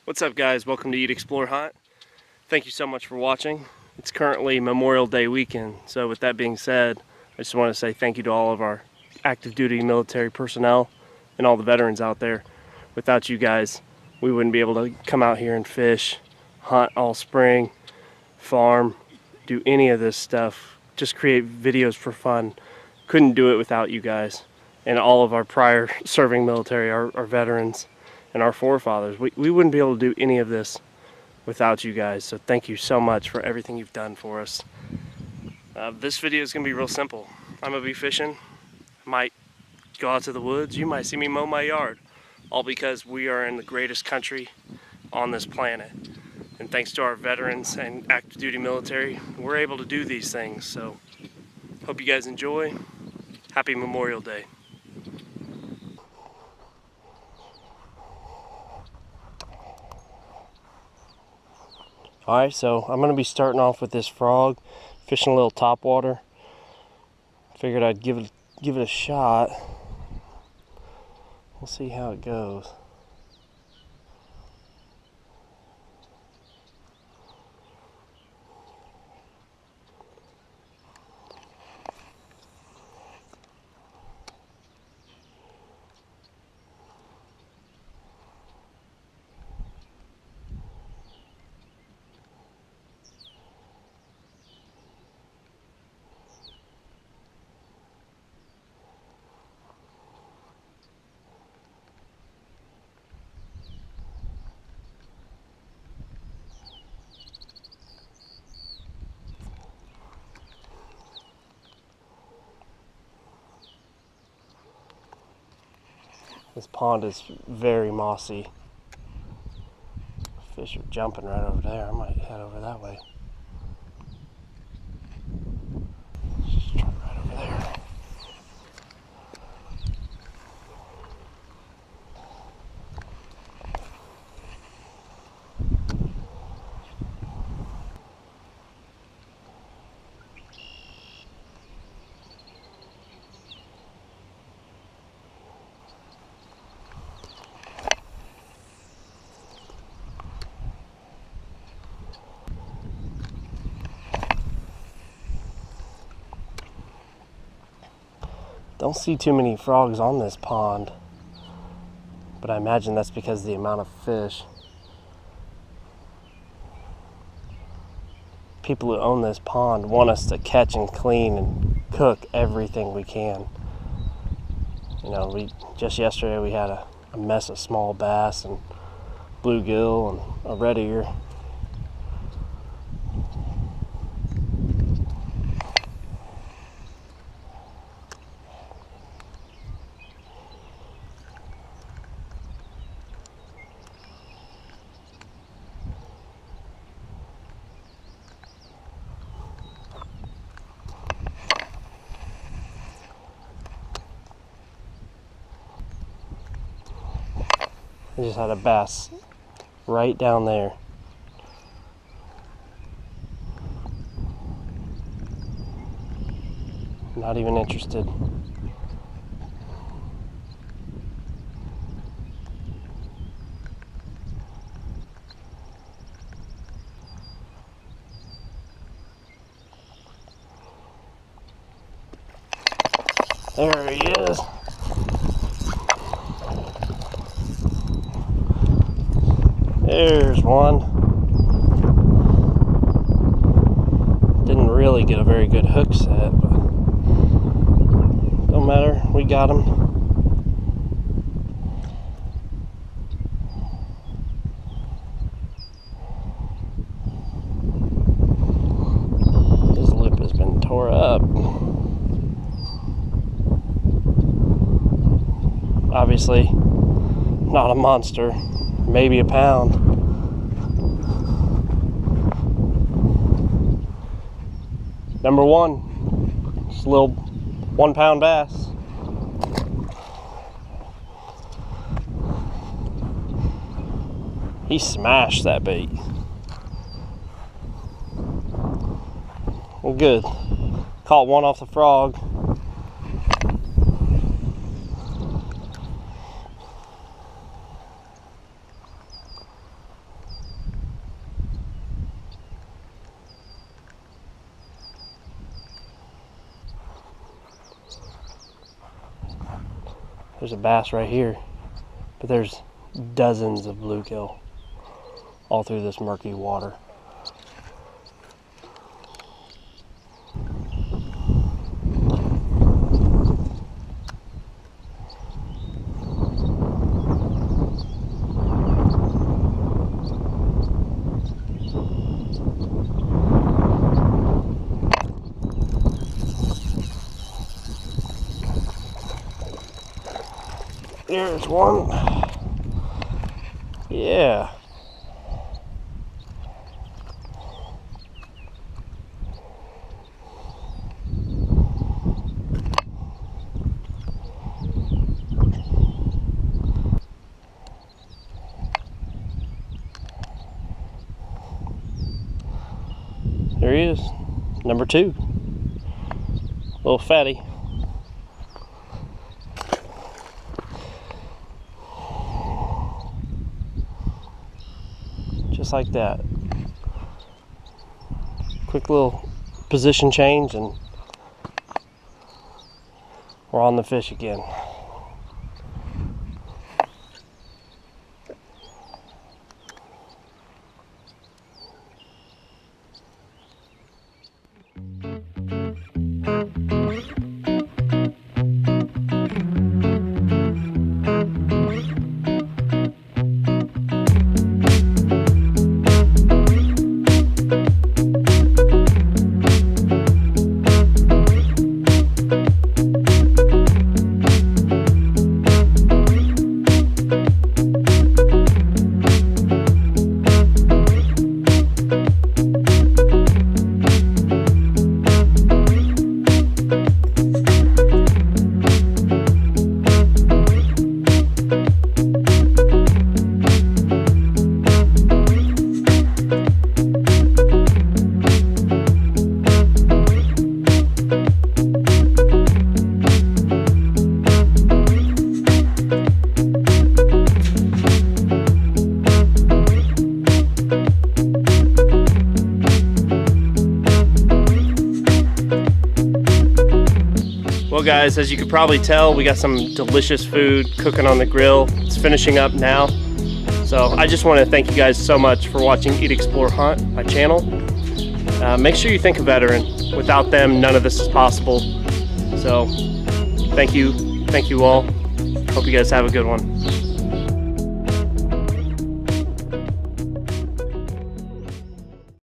What's up, guys? Welcome to Eat, Explore, Hunt. Thank you so much for watching. It's currently Memorial Day weekend, so with that being said, I just want to say thank you to all of our active duty military personnel and all the veterans out there. Without you guys, we wouldn't be able to come out here and fish, hunt all spring, farm, do any of this stuff, just create videos for fun. Couldn't do it without you guys and all of our prior serving military, our veterans and our forefathers. We wouldn't be able to do any of this without you guys, so thank you so much for everything you've done for us. This video is going to be real simple. I'm going to be fishing. I might go out to the woods. You might see me mow my yard, all because we are in the greatest country on this planet. And thanks to our veterans and active duty military, we're able to do these things. So hope you guys enjoy. Happy Memorial Day. Alright, so I'm going to be starting off with this frog, fishing a little topwater. Figured I'd give it a shot. We'll see how it goes. This pond is very mossy. Fish are jumping right over there. I might head over that way. Just try right over there. Don't see too many frogs on this pond, but I imagine that's because of the amount of fish. People who own this pond want us to catch and clean and cook everything we can. You know, just yesterday we had a mess of small bass and bluegill and a red ear. I just had a bass right down there. Not even interested. There he is. There's one. Didn't really get a very good hook set, but don't matter, we got him. His lip has been tore up. Obviously, not a monster. Maybe a pound. Number one, just a little 1 pound bass. He smashed that bait. Well, good. Caught one off the frog. There's a bass right here, but there's dozens of bluegill all through this murky water. There's one. Yeah. There he is, number 2. Little fatty. Just like that. Quick little position change and we're on the fish again. Well guys, as you could probably tell, we got some delicious food cooking on the grill. It's finishing up now. So I just want to thank you guys so much for watching Eat, Explore, Hunt, my channel. Make sure you think a veteran. Without them, none of this is possible. So thank you all. Hope you guys have a good one.